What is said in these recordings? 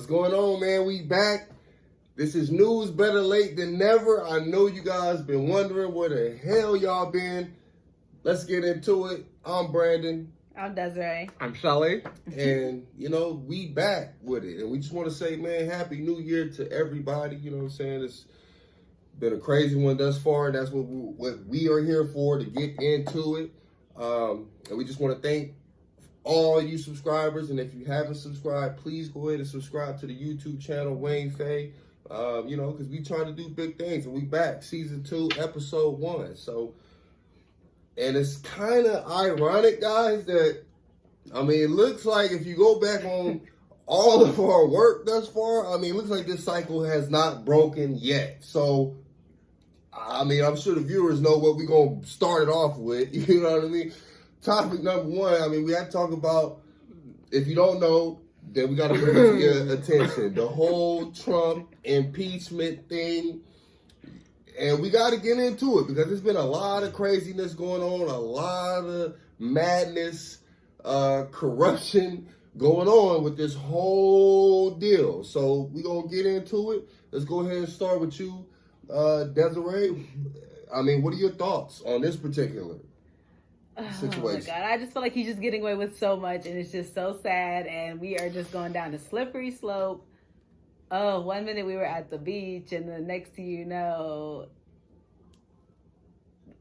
What's going on, man? We back. This is news better late than never. I know you guys been wondering where the hell y'all been. Let's get into it. I'm Brandon. I'm Desiree. I'm Shelly. And, we back with it. And we just want to say, man, Happy New Year to everybody. You know what I'm saying? It's been a crazy one thus far. That's what we are here for, to get into it. And we just want to thank all you subscribers. And if you haven't subscribed, please go ahead and subscribe to the YouTube channel, Wayne Faye. Because we trying to do big things. And we back, Season 2, Episode 1. So, and it's kind of ironic, guys, that, it looks like if you go back on all of our work thus far, it looks like this cycle has not broken yet. So, I'm sure the viewers know what we're going to start it off with. You know what I mean? Topic number one, we have to talk about, if you don't know, then we got to bring it to your attention. The whole Trump impeachment thing. And we got to get into it because there's been a lot of craziness going on, a lot of madness, corruption going on with this whole deal. So we're going to get into it. Let's go ahead and start with you, Desiree. What are your thoughts on this particular situation? Oh my God, I just feel like he's just getting away with so much and it's just so sad, and we are just going down a slippery slope. Oh, 1 minute we were at the beach and the next thing you know,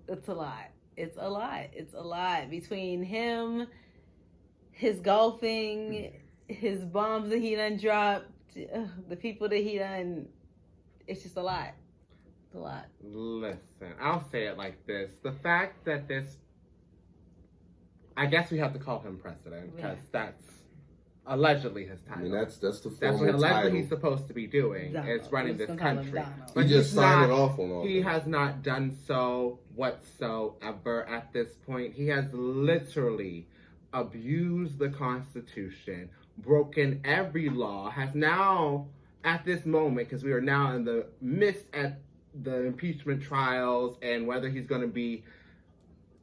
it's a lot. It's a lot. It's a lot between him, his golfing, his bombs that he done dropped, the people that he done. It's just a lot. It's a lot. Listen, I'll say it like this. The fact that I guess we have to call him president because that's allegedly his title. That's the That's formal what allegedly title. He's supposed to be doing. Donald. Is running this country. He just signed it off on all He that. has not done so whatsoever at this point. He has literally abused the Constitution, broken every law, has now, at this moment, because we are now in the midst at the impeachment trials and whether he's going to be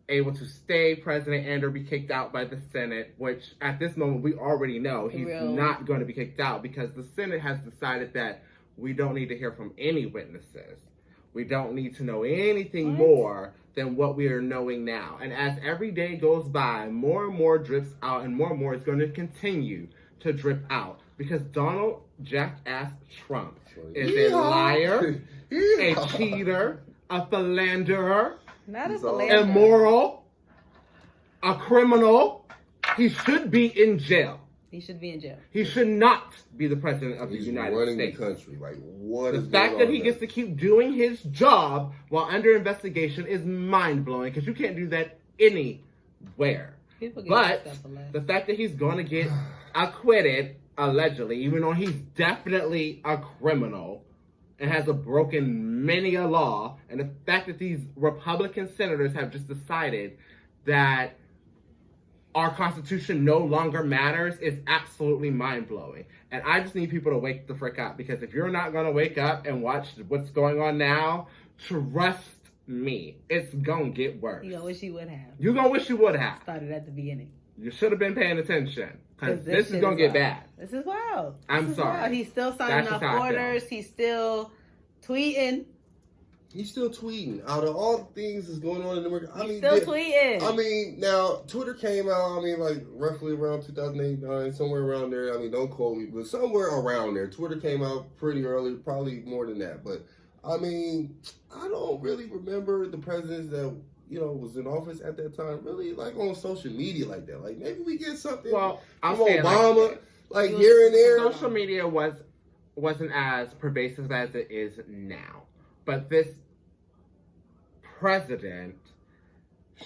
able to stay president and or be kicked out by the Senate, which at this moment we already know he's not going to be kicked out because the Senate has decided that we don't need to hear from any witnesses. We don't need to know anything more than what we are knowing now. And as every day goes by, more and more drips out and more is going to continue to drip out because Donald Jackass Trump is a liar, a cheater, a philanderer, Not a philanderer. immoral, a criminal. He should be in jail. He should be in jail. He should not be the president of the United running States. The country. Like, what is the fact going that he on gets to keep doing his job while under investigation is mind-blowing because you can't do that anywhere. People get But stuff the fact that he's going to get acquitted, allegedly, even though he's definitely a criminal and has broken many a law, and the fact that these Republican senators have just decided that our Constitution no longer matters is absolutely mind-blowing. And I just need people to wake the frick up, because if you're not going to wake up and watch what's going on now, trust me, it's going to get worse. You're going to wish you would have. You're going to wish you would have. Started at the beginning. You should have been paying attention, because this is going to get bad. This is wild. I'm sorry. Wild. He's still signing off orders. He's still tweeting. He's still tweeting. Out of all the things that's going on in America, He's still tweeting. Now Twitter came out. Roughly around 2008, somewhere around there. Don't quote me, but somewhere around there. Twitter came out pretty early, probably more than that. But I don't really remember the presidents that was in office at that time really on social media like that. Like maybe we get something from Obama, like here and there. Social media wasn't as pervasive as it is now. But this president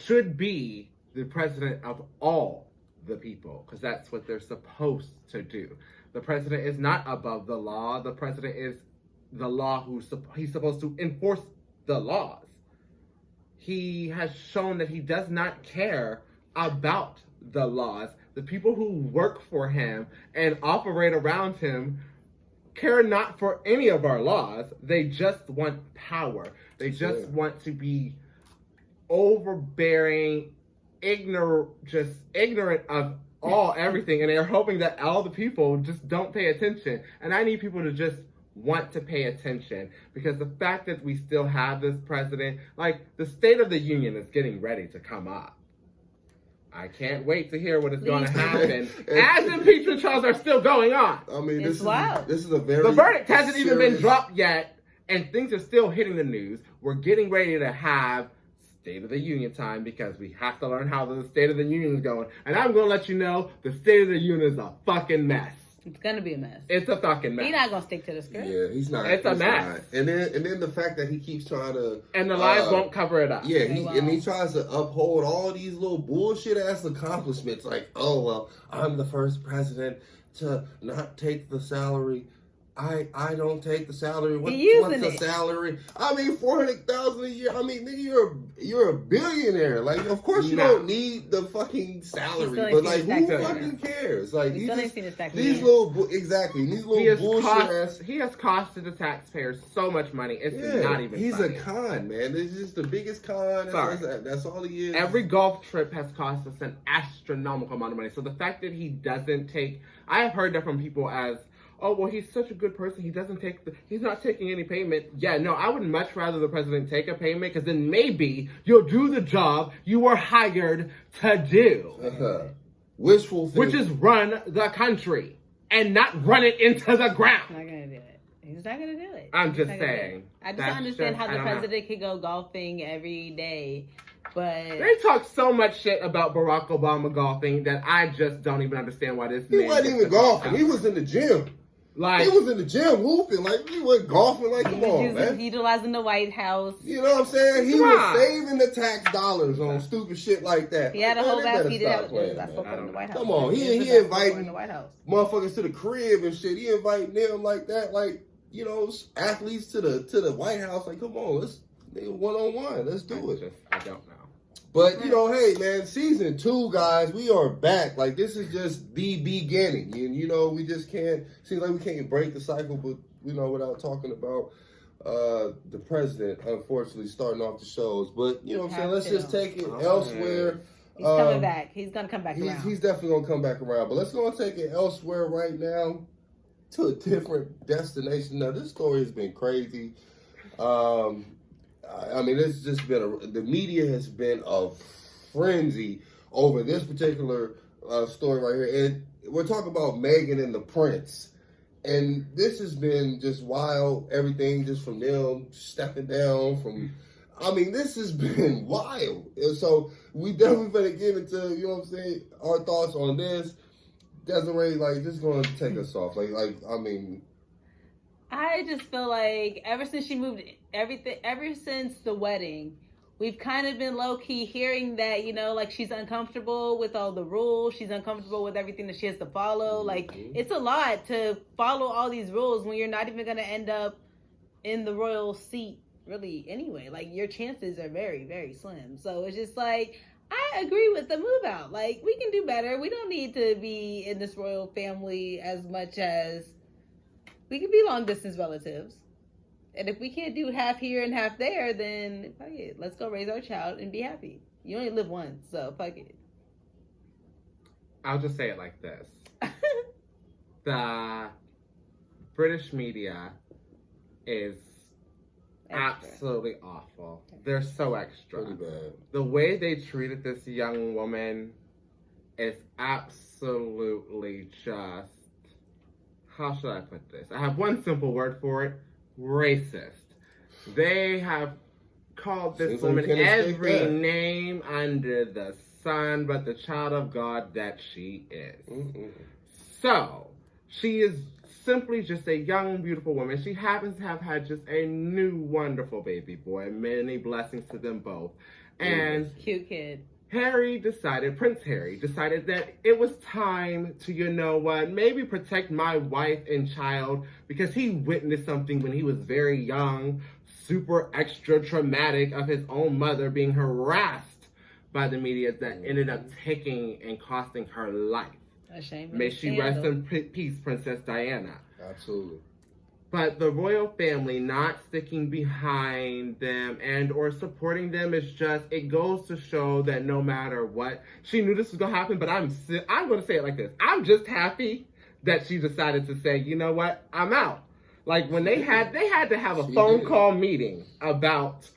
should be the president of all the people, because that's what they're supposed to do. The president is not above the law. The president is the law he's supposed to enforce the laws. He has shown that he does not care about the laws. The people who work for him and operate around him care not for any of our laws. They just want power. They just want to be overbearing, ignorant of everything, and they're hoping that all the people just don't pay attention. And I need people to just want to pay attention, because the fact that we still have this president, like, the State of the Union is getting ready to come up. I can't wait to hear what is going to happen as impeachment trials are still going on. I mean, It's wild. This is a very The verdict hasn't even been serious- dropped yet, and things are still hitting the news. We're getting ready to have State of the Union time, because we have to learn how the State of the Union is going. And I'm going to let you know, the State of the Union is a fucking mess. It's gonna be a mess. It's a fucking mess. He's not gonna stick to the script. Yeah, he's not. It's a he's mess. not. And then the fact that he keeps trying to, And the lies won't cover it up. yeah, They and he won't. tries to uphold all these little bullshit ass accomplishments, like, oh well, I'm the first president to not take the salary. I don't take the salary. What's the it. salary? I mean, 400,000 a year. I mean, nigga, you're a billionaire. Like, of course you No. don't need the fucking salary, still ain't but seen like, his who tax fucking return. cares? Like, We he still ain't just, seen his tax these return. little exactly these little bullshit ass. He has costed the taxpayers so much money. It's not even he's funny. a con, man. This is the biggest con. Sorry. That's all he is. Every golf trip has cost us an astronomical amount of money. So the fact that he doesn't take, I have heard that from people as, oh, well, he's such a good person. He's not taking any payment. Yeah, no, I would much rather the president take a payment, because then maybe you'll do the job you were hired to do, Wishful thinking. which is run the country and not run it into the ground. He's not gonna do it. He's not gonna do it. I'm He's just not gonna do it. saying. I just That's don't understand just- how I the don't know. president could go golfing every day, but They talk so much shit about Barack Obama golfing that I just don't even understand why this He man wasn't gets even to golf golfing. He out. was in the gym. Like, He was in the gym whooping. Like, he wasn't golfing. Like, he come was on, using, man. utilizing the White House. You know what I'm saying? He Come was on. saving the tax dollars on stupid shit like that. He had a Man, whole they better basket. He did stop have playing, a man. basketball in the White House. Come on, he There's a inviting- basketball court in the White House. Motherfuckers to the crib and shit. He inviting them like that, like, you know, athletes to the White House. Like, come on, let's one-on-one. Let's do it. I don't know. But, you know, hey, man, season 2, guys, we are back. Like, this is just the beginning. And, you know, we just can't, seems like we can't break the cycle, but, you know, without talking about the president, unfortunately, starting off the shows. But, you know what I'm saying, let's just take it elsewhere. He's coming back. He's gonna come back around. He's definitely going to come back around. But let's go and take it elsewhere right now to a different destination. Now, this story has been crazy. I mean, it's just been the media has been a frenzy over this particular story right here. And we're talking about Meghan and the Prince. And this has been just wild. Everything just from them stepping down from, I mean, this has been wild. And so we definitely better get into, you know what I'm saying, our thoughts on this. Desiree, like, this is going to take us off. Like, I mean, I just feel like ever since she moved, ever since the wedding, we've kind of been low key hearing that, you know, like she's uncomfortable with all the rules. She's uncomfortable with everything that she has to follow. Like, it's a lot to follow all these rules when you're not even going to end up in the royal seat, really, anyway. Like, your chances are very, very slim. So it's just like, I agree with the move out. Like, we can do better. We don't need to be in this royal family as much as we can be long distance relatives. And if we can't do half here and half there, then fuck it. Let's go raise our child and be happy. You only live once, so fuck it. I'll just say it like this. The British media is Extra. absolutely awful. They're so extra. pretty bad. The way they treated this young woman is absolutely just, how should I put this? I have one simple word for it: racist. They have called this Seems like woman we can't escape every that. name under the sun but the child of God that she is. Mm-mm. So, she is simply just a young, beautiful woman. She happens to have had just a new, wonderful baby boy. Many blessings to them both. And Cute kid. Prince Harry decided that it was time to, you know what, maybe protect my wife and child, because he witnessed something when he was very young, super extra traumatic, of his own mother being harassed by the media that ended up taking and costing her life. A shame. May she rest in peace, Princess Diana. Absolutely. But the royal family not sticking behind them and or supporting them is just, it goes to show that no matter what, she knew this was going to happen, but I'm going to say it like this. I'm just happy that she decided to say, you know what, I'm out. Like when they had to have a phone call meeting about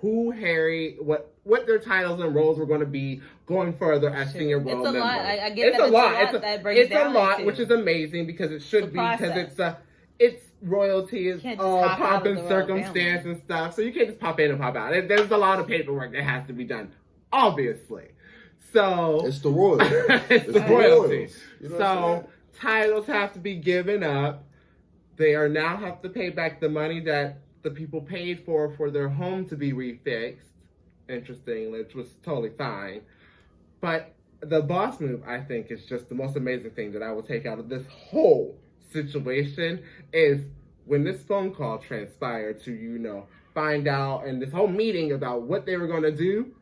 who Harry, what their titles and roles were going to be going further as senior royal members. It's a lot. I get it's that. A lot. It's a lot, which is amazing because it should be, because it's royalty, it's all pomp and circumstance and stuff. So you can't just pop in and pop out. There's a lot of paperwork that has to be done, obviously. So it's the royalty. it's the royalty. You know so titles have to be given up. They are now have to pay back the money that the people paid for their home to be refixed. Interesting, which was totally fine. But the boss move, I think, is just the most amazing thing that I will take out of this whole situation is when this phone call transpired to, you know, find out, and this whole meeting about what they were going to do,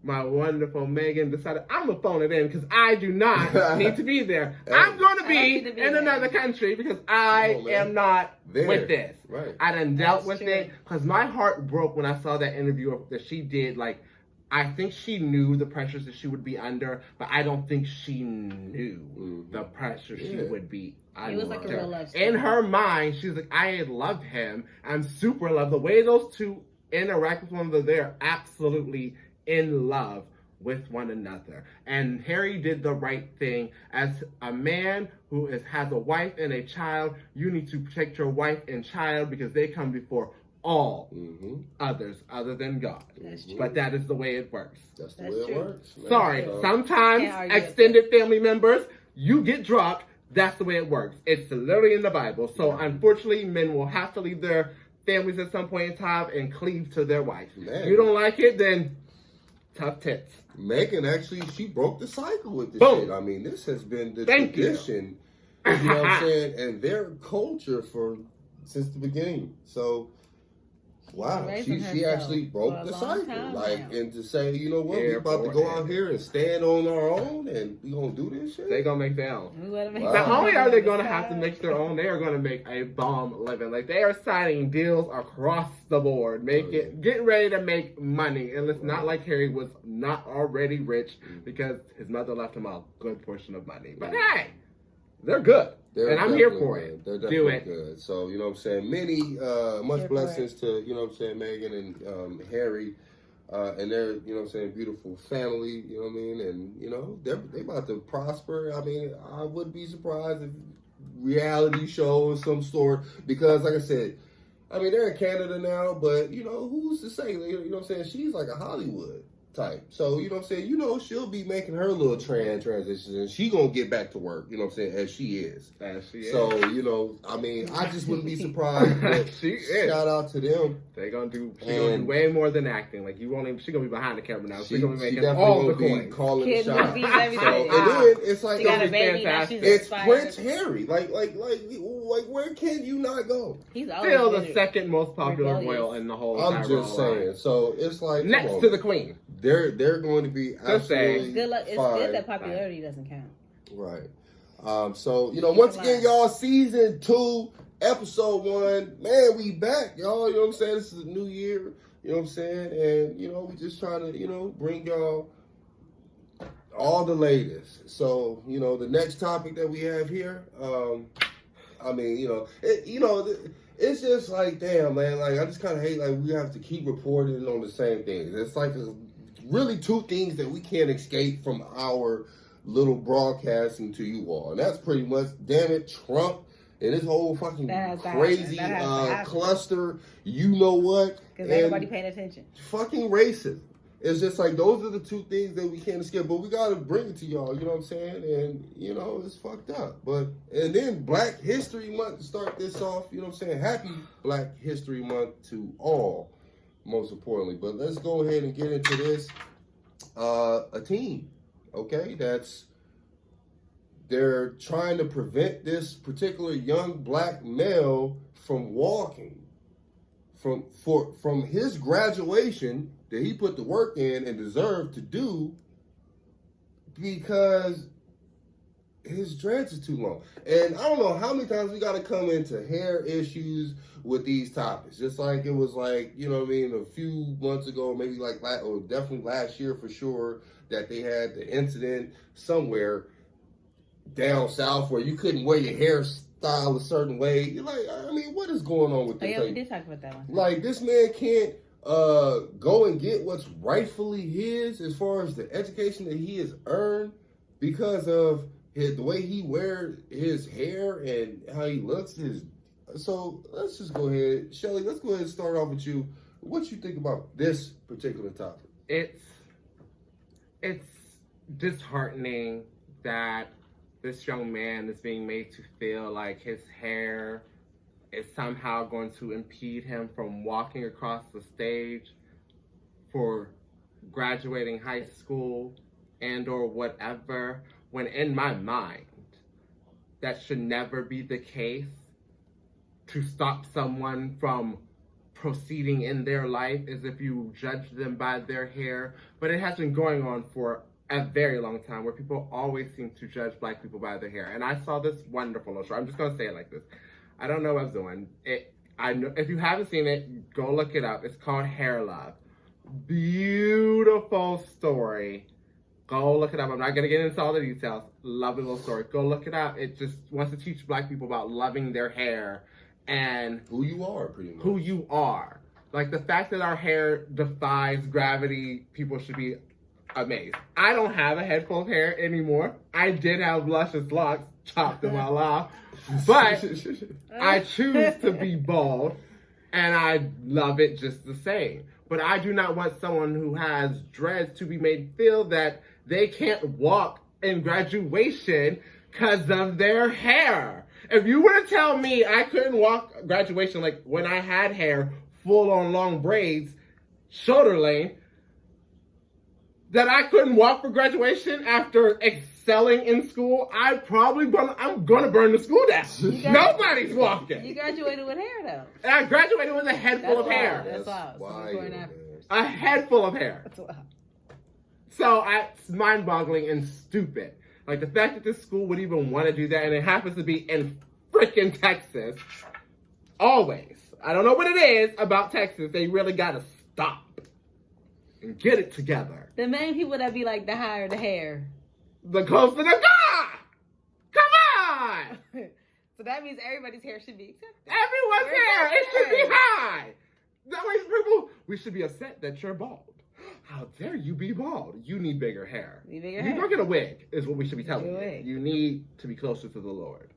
my wonderful Meghan decided, I'm going to phone it in because I do not need to be there. I'm going to be in another country because I am not with this. Right. I done dealt with it because my heart broke when I saw that interview that she did. Like, I think she knew the pressures that she would be under, but I don't think she knew the pressure she would be under. It was like a real life story. In her mind, she's like, I love him. I'm super in love. The way those two interact with one another, they're absolutely in love with one another. And Harry did the right thing. As a man who has a wife and a child, you need to protect your wife and child because they come before all others other than God. But that is the way it works. That's the way it works. Man. Sorry, sometimes extended family members, you get dropped. That's the way it works. It's literally in the Bible. So unfortunately, men will have to leave their families at some point in time and cleave to their wife. Man. If you don't like it, then tough tits. Meghan actually, she broke the cycle with this shit. I mean, this has been the tradition, you know what I'm saying, and their culture since the beginning. So, wow, she actually broke the cycle. Like, and to say, you know what, we're about to go out here and stand on our own and we gonna do this shit. They gonna make their own. Wow. Not only are they gonna have to make their own, they are gonna make a bomb living. Like, they are signing deals across the board, getting ready to make money. And it's not like Harry was not already rich because his mother left him a good portion of money. But hey, they're good. And I'm here for it. They're definitely good. So, you know what I'm saying? Much blessings to, you know what I'm saying, Meghan and Harry and their, you know what I'm saying, beautiful family, you know what I mean? And, you know, they about to prosper. I mean, I wouldn't be surprised if reality show of some sort, because like I said, I mean, they're in Canada now, but, you know, who's to say, you know what I'm saying? She's like a Hollywood type. So, you know what I'm saying? You know, she'll be making her little transitions and she gonna get back to work, you know what I'm saying, as she is. So, you know, I mean, I just wouldn't be surprised. But shout out to them. They're gonna do way more than acting. Like, you won't even, she's gonna be behind the camera now. She's gonna be making all the coins. Calling the shots. So, and then it's like, it's Prince Harry. Like, where can you not go? He's still the second most popular royal in the whole. I'm just saying. So it's like next to the Queen. They're going to be absolutely good luck. It's good that popularity doesn't count. Right. So, you know, once again, y'all, season 2, episode 1, man, we back, y'all. You know what I'm saying? This is a new year. You know what I'm saying? And, you know, we just trying to, you know, bring y'all all the latest. So, you know, the next topic that we have here, I mean, you know, it's just like, damn, man, like, I just kind of hate, like, we have to keep reporting on the same things. It's like really 2 things that we can't escape from our little broadcasting to you all. And that's pretty much, damn it, Trump and his whole fucking crazy cluster, you know what? Because ain't nobody paying attention. Fucking racism. It's just like, those are the 2 things that we can't escape. But we got to bring it to y'all, you know what I'm saying? And, you know, it's fucked up. And then Black History Month to start this off, you know what I'm saying? Happy Black History Month to all, most importantly. But let's go ahead and get into this. A team, okay, they're trying to prevent this particular young black male from walking from his graduation that he put the work in and deserved to do, because his dreads is too long. And I don't know how many times we got to come into hair issues with these topics. Just like it was like, you know what I mean, a few months ago, maybe like, or definitely last year for sure, that they had the incident somewhere down south where you couldn't wear your hairstyle a certain way. You're like, I mean, what is going on with Oh this? yeah, Like, we did talk about that one. like, this man can't go and get what's rightfully his as far as the education that he has earned because of the way he wears his hair and how he looks. So let's just go ahead, Shelly. Let's go ahead and start off with you. What you think about this particular topic? It's disheartening that this young man is being made to feel like his hair is somehow going to impede him from walking across the stage for graduating high school and or whatever, when in my mind, that should never be the case. To stop someone from proceeding in their life is if you judge them by their hair. But it has been going on for a very long time where people always seem to judge black people by their hair. And I saw this wonderful illustration. I'm just going to say it like this. I don't know what I'm doing. I know, if you haven't seen it, go look it up. It's called Hair Love. Beautiful story. Go look it up. I'm not going to get into all the details. Lovely little story. Go look it up. It just wants to teach black people about loving their hair and Who you are, pretty much. who you are. Like, the fact that our hair defies gravity, people should be amazed. I don't have a head full of hair anymore. I did have luscious locks, chopped them all off. But I choose to be bald, and I love it just the same. But I do not want someone who has dreads to be made feel that they can't walk in graduation because of their hair. If you were to tell me I couldn't walk graduation, like when I had hair full on long braids, shoulder length, that I couldn't walk for graduation after excelling in school, I'm gonna burn the school down. Nobody's walking. You graduated with hair though. And I graduated with a head full of hair. That's wild. So we're going after. A head full of hair. That's wild. So it's mind-boggling and stupid. Like, the fact that this school would even want to do that, and it happens to be in freaking Texas. Always. I don't know what it is about Texas. They really gotta stop and get it together. The main people that be like, the higher the hair. The closer to God! Come on! So that means everybody's hair should be accepted. Everyone's hair, it should be high! That way people, we should be upset that you're bald. How dare you be bald? You need bigger hair. Need bigger You hair. don't get a wig, is what we should be telling Get a you. wig. You need to be closer to the Lord.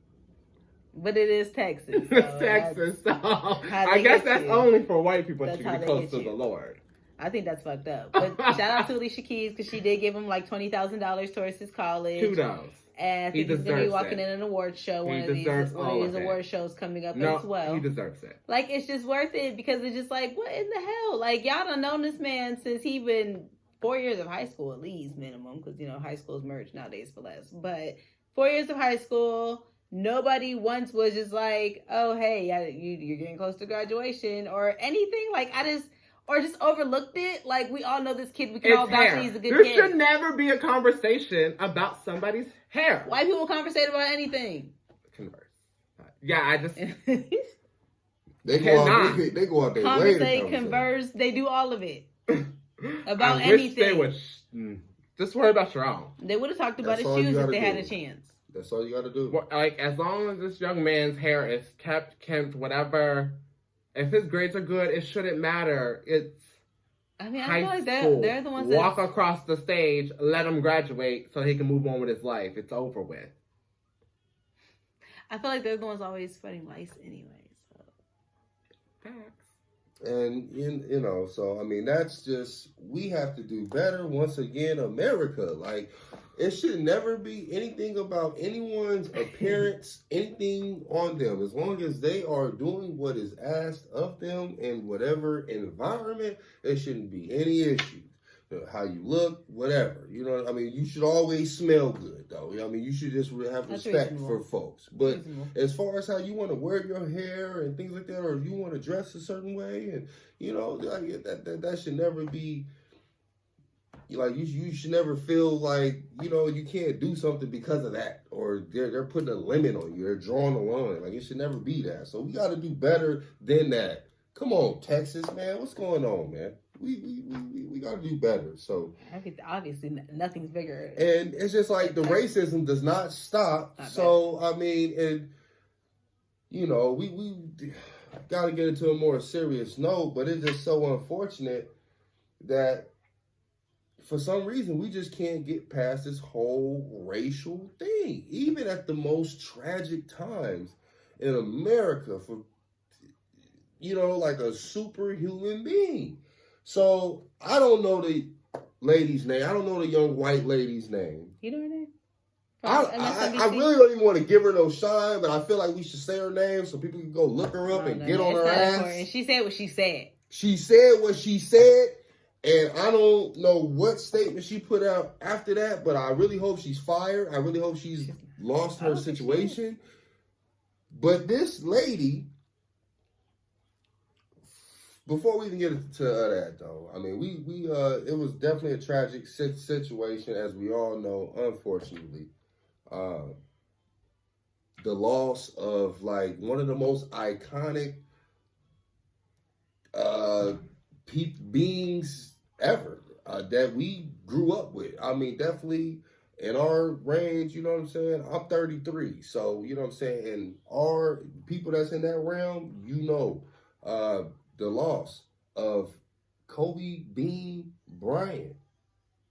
But it is Texas. So Texas, so how I they guess get that's you. only for white people That's to how be they close get to you. the Lord. I think that's fucked up. But shout out to Alicia Keys because she did give him like $20,000 towards his college. Kudos. And I He think he's going to be deserves walking it. in an award show. He One of deserves these all of it. award shows coming up No, as well. he deserves it. Like, it's just worth it because it's just like, what in the hell? Like, y'all done known this man since he been 4 years of high school at least minimum, because you know high school is merged nowadays for less. But 4 years of high school, nobody once was just like, oh hey, you're getting close to graduation or anything. Like, or just overlooked it. Like, we all know this kid. We can all It's vouch hair. that he's a good There kid. should never be a conversation about somebody's hair. White people conversate about anything. Converse. Yeah, I just They go out. Cannot. They go out their way to Conversate, converse. They do all of it about I wish anything. they would just worry about your own. They would have talked about That's his all you shoes if gotta they had do. a chance. That's all you got to do. Well, like, as long as this young man's hair is kept, kempt, whatever, if his grades are good, it shouldn't matter. It's I mean, I high feel like school. they're the ones Walk that. across the stage, let him graduate so he can move on with his life. It's over with. I feel like they're the ones always spreading lice anyway. So. Facts. And you know, so I mean, that's just, we have to do better. Once again, America, like, it should never be anything about anyone's appearance, anything on them. As long as they are doing what is asked of them in whatever environment, there shouldn't be any issues. How you look, whatever. You know, I mean, you should always smell good, though. I mean, you should just have That's respect reasonable. for folks. But Reasonable. as far as how you want to wear your hair and things like that, or you want to dress a certain way, and you know, that should never be you should never feel like, you can't do something because of that, or they're putting a limit on you. They're drawing a line. Like, it should never be that. So we got to do better than that. Come on, Texas, man. What's going on, man? We got to do better. So obviously nothing's bigger. And it's just like the racism does not stop. So I mean, and we got to get into a more serious note, but it's just so unfortunate that for some reason we just can't get past this whole racial thing, even at the most tragic times in America, for like a superhuman being. So I don't know the lady's name. I don't know the young white lady's name. You know her name? I really don't even want to give her no shine, but I feel like we should say her name so people can go look her up and get on her ass. Important. She said what she said. She said what she said, and I don't know what statement she put out after that, but I really hope she's fired. I really hope she's lost her situation. But this lady, before we even get into that, though, I mean, it was definitely a tragic situation, as we all know, unfortunately. The loss of, like, one of the most iconic beings ever that we grew up with. I mean, definitely in our range, you know what I'm saying? I'm 33, so, you know what I'm saying? And our people that's in that realm, the loss of Kobe Bean Bryant.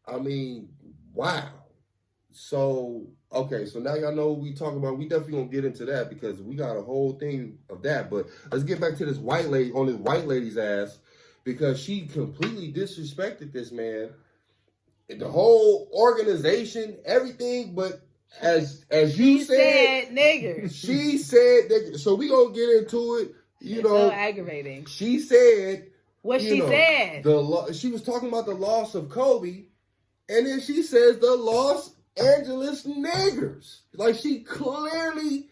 I mean, wow. So, okay, so now y'all know what we talking about. We definitely gonna get into that because we got a whole thing of that. But let's get back to this white lady, on this white lady's ass, because she completely disrespected this man, the whole organization, everything. But as you said, niggers. She said that. So we gonna get into it. It's so aggravating. She said what she said. She was talking about the loss of Kobe, and then she says the Los Angeles niggers. Like, she clearly.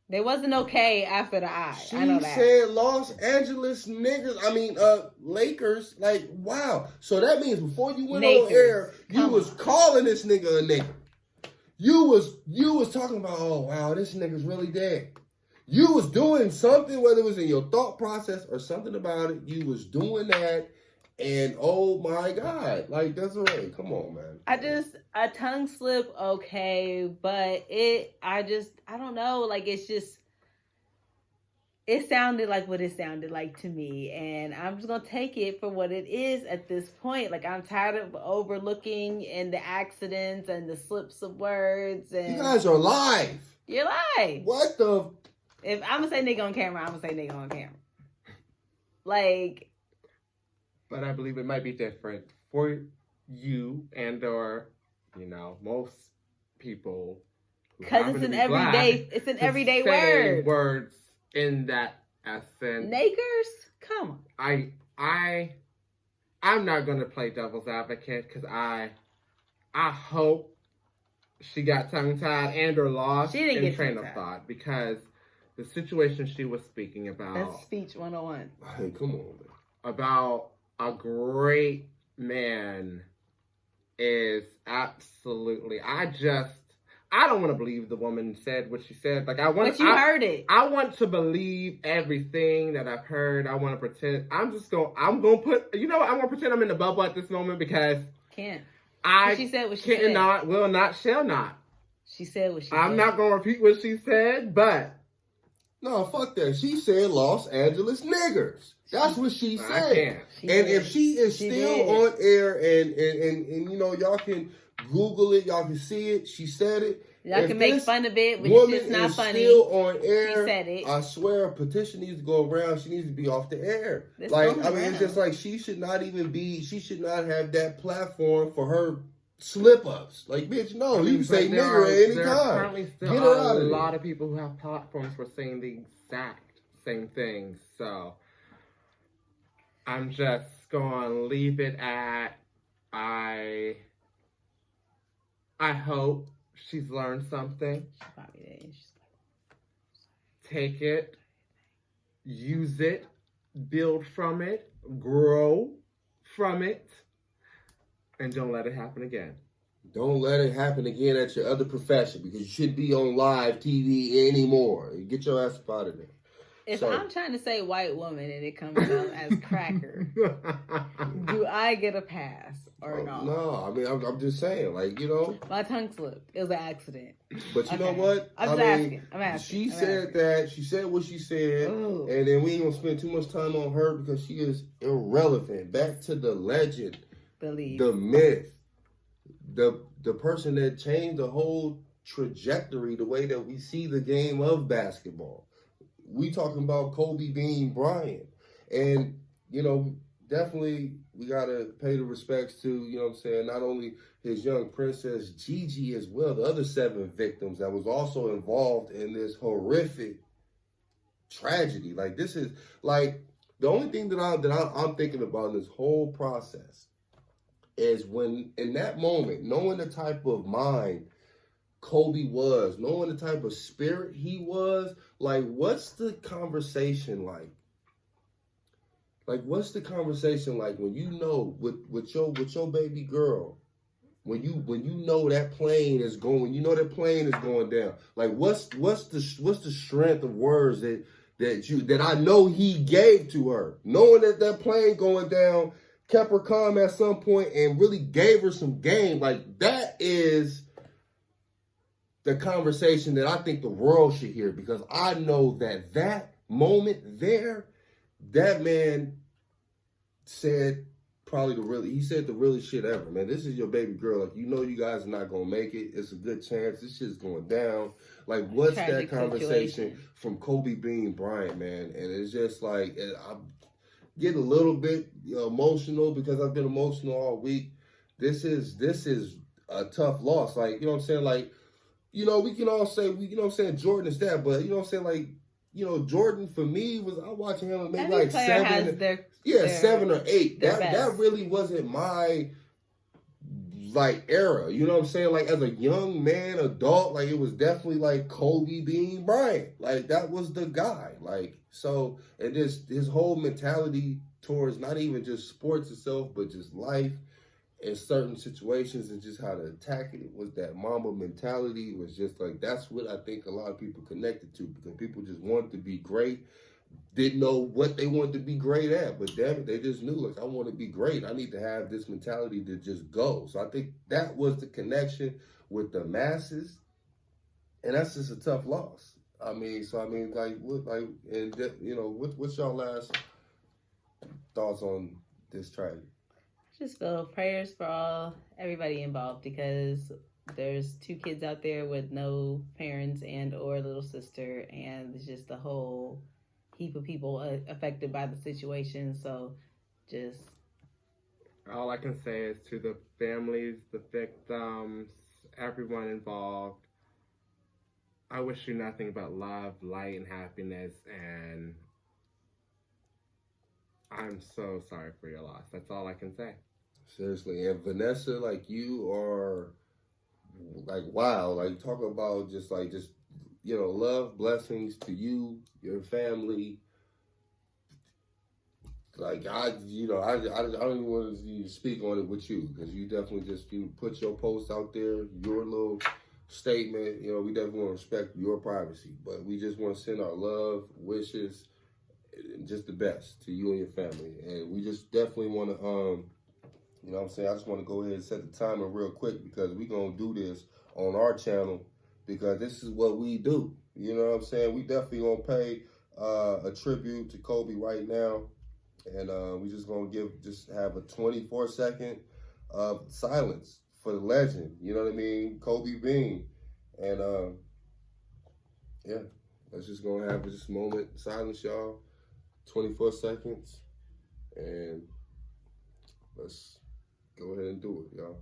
There wasn't okay after the I. I know that. She said Los Angeles niggers. I mean, Lakers. Like, wow. So that means before you went on air, you was calling this nigga a nigger. You was talking about, oh wow, this nigga's really dead. You was doing something, whether it was in your thought process or something about it, you was doing that, and oh my God, like, Desiree, come on, man. A tongue slip, okay, but I don't know, like, it sounded like what it sounded like to me, and I'm just gonna take it for what it is at this point. Like, I'm tired of overlooking and the accidents and the slips of words. And you guys are live. You're live. What the? If I'm gonna say nigga on camera, I'm gonna say nigga on camera. Like. But I believe it might be different for you and or, most people. Because it's an everyday word. Words in that essence. Niggers? Come on. I'm not gonna play devil's advocate because I hope she got tongue-tied and or lost in train of thought, because the situation she was speaking about. That's speech 101. Hey, come on, man. About a great man is absolutely. I don't want to believe the woman said what she said. Like, but you heard it. I want to believe everything that I've heard. I want to pretend. I'm going to put. You know what? I'm going to pretend I'm in the bubble at this moment because can't. She said what she cannot, said. Will not, shall not. She said what she said. I'm not going to repeat what she said, but. No, fuck that. She said Los Angeles niggers. That's what she said. I can't. And if she is still on air and y'all can Google it, y'all can see it. She said it. Y'all can make fun of it, but it's just not funny. Still on air. She said it. I swear a petition needs to go around. She needs to be off the air. It's just like she should not have that platform for her slip-ups. Like, bitch, no, you can say nigger at any time. There are currently still a lot of people who have platforms for saying the exact same thing. So, I'm just going to leave it at, I hope she's learned something. She probably did. Take it, use it, build from it, grow from it, And don't let it happen again. Don't let it happen again at your other profession because you shouldn't be on live TV anymore. Get your ass up out of there. If I'm trying to say white woman and it comes out as cracker, do I get a pass or no? No, I mean, I'm just saying, like, you know. My tongue slipped. It was an accident. But you know what? I'm asking. She said that. She said what she said. Ooh. And then we ain't going to spend too much time on her because she is irrelevant. Back to the legend. The myth. The person that changed the whole trajectory, the way that we see the game of basketball. We talking about Kobe Bean Bryant. And, you know, definitely we got to pay the respects to, you know what I'm saying, not only his young princess Gigi as well, the other 7 victims that was also involved in this horrific tragedy. Like, this is, like, the only thing that I'm thinking about in this whole process is when, in that moment, knowing the type of mind Kobe was, knowing the type of spirit he was, like, what's the conversation like? Like, what's the conversation like when you know with your baby girl, when you know that plane is going, down. Like, what's the strength of words that I know he gave to her, knowing that plane going down kept her calm at some point and really gave her some game. Like, that is the conversation that I think the world should hear, because I know that moment there, that man said he said the realest shit ever, man. This is your baby girl. Like, you know you guys are not going to make it. It's a good chance. This shit's going down. Like, what's that conversation from Kobe Bean Bryant, man? And it's just like, I'm getting a little bit emotional because I've been emotional all week. This is a tough loss. Like, you know what I'm saying? Like, you know, we can all say, you know what I'm saying, Jordan is that, but you know what I'm saying, like, you know, Jordan for me was, I watching him maybe like 7 or 8. That really wasn't my like era. You know what I'm saying? Like, as a young man, adult, like, it was definitely like Kobe Bean Bryant. Like, that was the guy. Like, so, and just his whole mentality towards not even just sports itself, but just life in certain situations and just how to attack it was that Mamba mentality. It was just like, that's what I think a lot of people connected to, because people just wanted to be great, didn't know what they wanted to be great at, but damn it, they just knew, like, I want to be great. I need to have this mentality to just go. So I think that was the connection with the masses, and that's just a tough loss. What's y'all last thoughts on this tragedy? Just feel prayers for everybody involved, because there's 2 kids out there with no parents and or little sister, and it's just a whole heap of people affected by the situation. So just all I can say is to the families, the victims, everyone involved, I wish you nothing but love, light, and happiness, and I'm so sorry for your loss. That's all I can say. Seriously. And Vanessa, like, you are, like, wow. Like, talk about just, you know, love, blessings to you, your family. Like, I don't even want to speak on it with you, because you definitely you put your post out there, your little statement. You know, we definitely want to respect your privacy, but we just want to send our love, wishes, and just the best to you and your family. And we just definitely want to, you know what I'm saying, I just want to go ahead and set the timer real quick, because we're going to do this on our channel, because this is what we do. You know what I'm saying? We definitely going to pay a tribute to Kobe right now. And we just going to have a 24-second silence for the legend. You know what I mean? Kobe Bean. And yeah, let's just going to have this moment silence, y'all. 24 seconds. And let's go ahead and do it, y'all.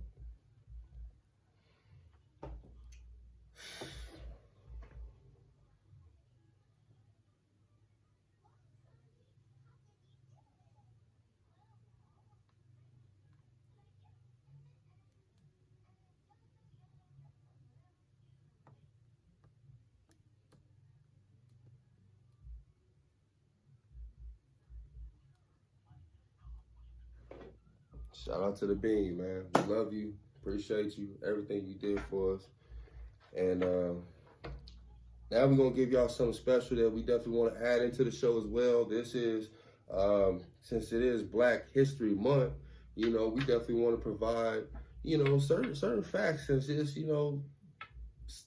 Shout out to the Bean, man. We love you. Appreciate you. Everything you did for us. And now we're going to give y'all something special that we definitely want to add into the show as well. This is, since it is Black History Month, you know, we definitely want to provide, you know, certain facts and just, you know,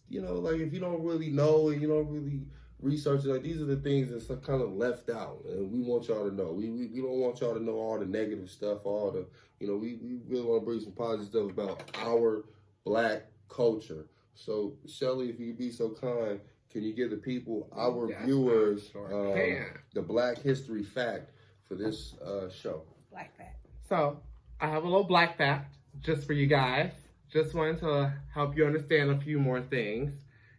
like if you don't really know and you don't really research it, like these are the things that's kind of left out, and we want y'all to know. We don't want y'all to know all the negative stuff, all the, you know, we really want to bring some positive stuff about our Black culture. So, Shelly, if you'd be so kind, can you give the people, our viewers, the Black History fact for this show? Black fact. So, I have a little Black fact just for you guys. Just wanted to help you understand a few more things.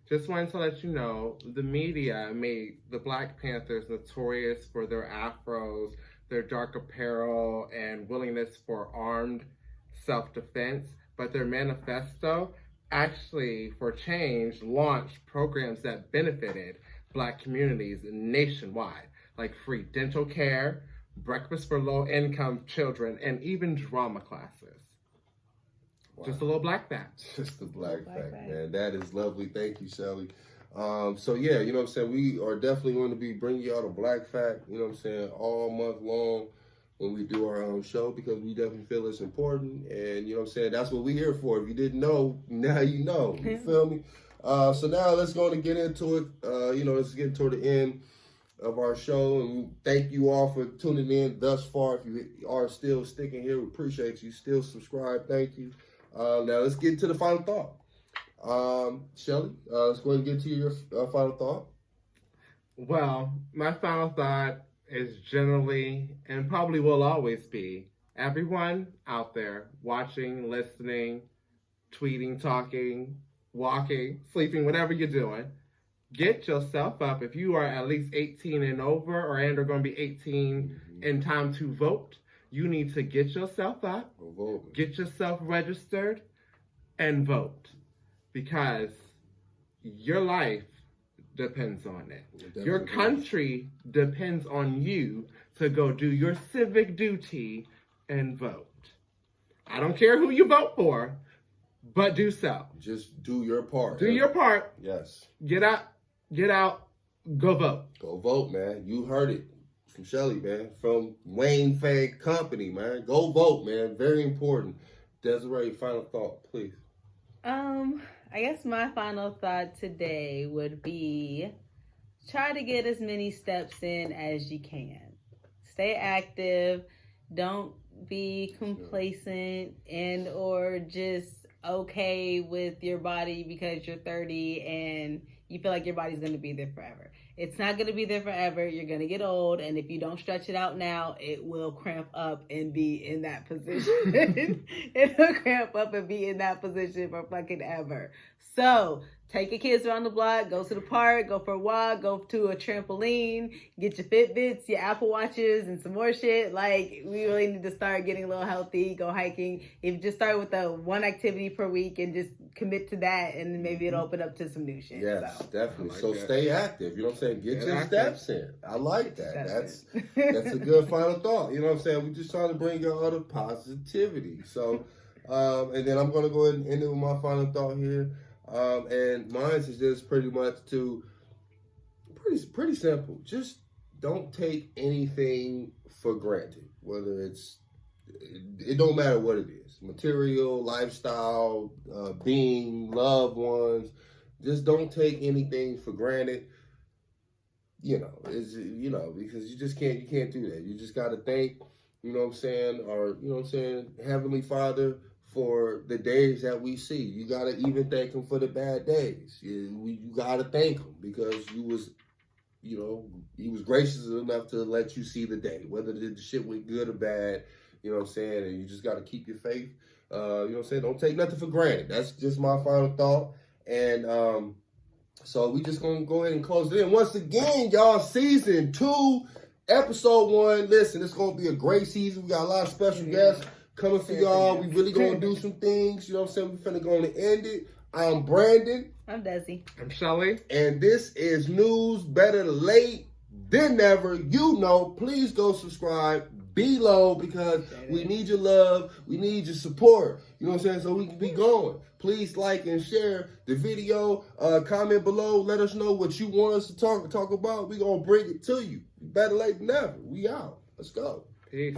Just wanted to let you know, the media made the Black Panthers notorious for their afros, their dark apparel, and willingness for armed self-defense. But their manifesto, actually, for change, launched programs that benefited Black communities nationwide, like free dental care, breakfast for low-income children, and even drama classes. Wow. Just a little Black fact. Just a black fact, man. That is lovely. Thank you, Shelly. So, yeah, you know what I'm saying? We are definitely going to be bringing y'all the Black fact, you know what I'm saying, all month long when we do our own show, because we definitely feel it's important. And, you know what I'm saying, that's what we're here for. If you didn't know, now you know. You feel me? So now let's go and get into it. You know, let's get toward the end of our show. And we thank you all for tuning in thus far. If you are still sticking here, we appreciate you. Still subscribe. Thank you. Now let's get to the final thought. Shelly, let's go ahead and get to your final thought. Well, my final thought is generally, and probably will always be, everyone out there watching, listening, tweeting, talking, walking, sleeping, whatever you're doing, get yourself up. If you are at least 18 and over, or and are going to be 18 in time to vote, you need to get yourself up, get yourself registered, and vote. Because your life depends on it. Your country depends on you to go do your civic duty and vote. I don't care who you vote for, but do so. Just do your part. Do your part. Yes. Get out, go vote. Go vote, man. You heard it from Shelly, man. From Wayne Fag Company, man. Go vote, man. Very important. Desiree, final thought, please. I guess my final thought today would be try to get as many steps in as you can. Stay active. Don't be complacent and or just okay with your body because you're 30 and you feel like your body's going to be there forever. It's not going to be there forever. You're going to get old, and if you don't stretch it out now, it will cramp up and be in that position. It'll cramp up and be in that position for fucking ever. So take your kids around the block, go to the park, go for a walk, go to a trampoline, get your Fitbits, your Apple Watches, and some more shit. Like, we really need to start getting a little healthy, go hiking. If you just start with one activity per week and just commit to that, and then maybe it'll open up to some new shit. Yes, so. definitely. Like so that. Stay active. You know what I'm saying? Get your steps in. I like that. That's a good final thought. You know what I'm saying? We're just trying to bring you all the positivity. So, and then I'm going to go ahead and end it with my final thought here. And mine is just pretty much pretty simple. Just don't take anything for granted. Whether it don't matter what it is, material, lifestyle, being, loved ones. Just don't take anything for granted. Because you can't do that. You just got to thank, you know what I'm saying, or, you know what I'm saying, Heavenly Father, for the days that we see. You got to even thank him for the bad days. You got to thank him because he was gracious enough to let you see the day, whether the shit went good or bad, you know what I'm saying, and you just got to keep your faith. You know what I'm saying? Don't take nothing for granted. That's just my final thought. And so we just going to go ahead and close it in. Once again, y'all, season 2, episode 1. Listen, it's going to be a great season. We got a lot of special guests coming for y'all. We really going to do some things. You know what I'm saying? We're finna go and end it. I'm Brandon. I'm Desi. I'm Shelly. And this is News Better Late than never. You know, please go subscribe below because we need your love. We need your support. You know what I'm saying? So we can be going. Please like and share the video. Comment below. Let us know what you want us to talk about. We're going to bring it to you. Better late than never. We out. Let's go. Peace.